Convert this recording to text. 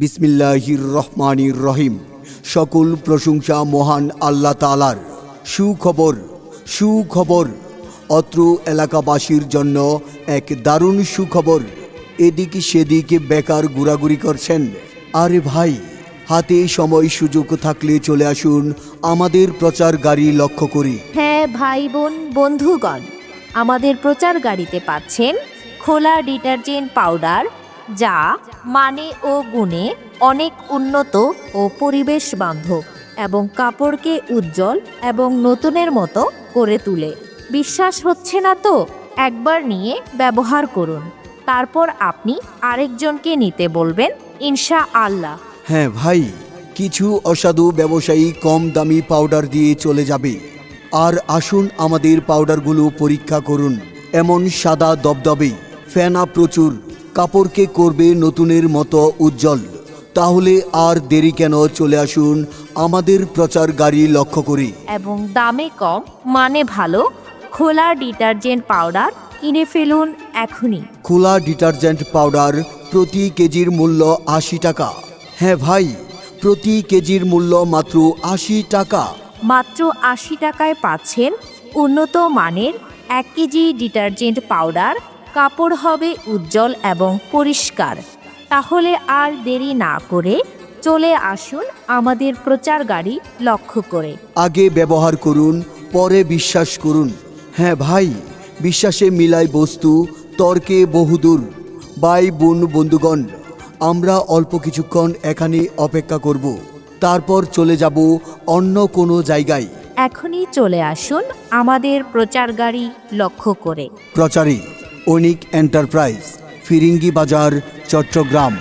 বিসমিল্লাহির রহমানির রহিম। সকল প্রশংসা মহান আল্লাহ তাআলার। সুখবর সুখবর, অত্র এলাকাবাসীর জন্য এক দারুণ সুখবর। এদিক সেদিক বেকার ঘোরাঘুরি করছেন, আরে ভাই, হাতে সময় সুযোগ থাকলে চলে আসুন আমাদের প্রচার গাড়ি লক্ষ্য করি। হ্যাঁ ভাই বোন বন্ধুগণ, আমাদের প্রচার গাড়িতে পাচ্ছেন খোলা ডিটারজেন্ট পাউডার, যা মানে ও গুণে অনেক উন্নত ও পরিবেশ বান্ধব এবং কাপড়কে উজ্জ্বল এবং নতুনের মতো করে তোলে। বিশ্বাস হচ্ছে না তো একবার নিয়ে ব্যবহার করুন, তারপর আপনি আরেকজনকে নিতে বলবেন ইনশাআল্লাহ। হ্যাঁ ভাই, কিছু অসাধু ব্যবসায়ী কম দামি পাউডার দিয়ে চলে যাবে, আর আসুন আমাদের পাউডারগুলো পরীক্ষা করুন। এমন সাদা দবদবে, ফেনা প্রচুর, কাপড়কে করবে নতুনের মতো উজ্জ্বল। তাহলে আর দেরি কেন, চলে আসুন আমাদের প্রচার গাড়ি লক্ষ্য করি। এবং দামে কম, মানে ভালো খোলা ডিটারজেন্ট পাউডার কিনে ফেলুন এখনই। খোলা ডিটারজেন্ট পাউডার প্রতি কেজির মূল্য ৮০ টাকা। হ্যাঁ ভাই, প্রতি কেজির মূল্য মাত্র ৮০ টাকা। মাত্র ৮০ টাকায় পাচ্ছেন উন্নত মানের ১ কেজি ডিটারজেন্ট পাউডার। কাপড় হবে উজ্জ্বল এবং পরিষ্কার। তাহলে আর দেরি না করে চলে আসুন আমাদের প্রচার গাড়ি লক্ষ্য করে। আগে ব্যবহার করুন, পরে বিশ্বাস করুন। হ্যাঁ ভাই, বিশ্বাসে মিলাই বস্তু, তর্কে বহুদূর। ভাই বোন বন্ধুগণ, আমরা অল্প কিছুক্ষণ এখানে অপেক্ষা করব, তারপর চলে যাব অন্য কোনো জায়গায়। এখনই চলে আসুন আমাদের প্রচার গাড়ি লক্ষ্য করে। প্রচারে অনিক এন্টারপ্রাইজ, ফিরিঙ্গি বাজার, চট্টগ্রাম।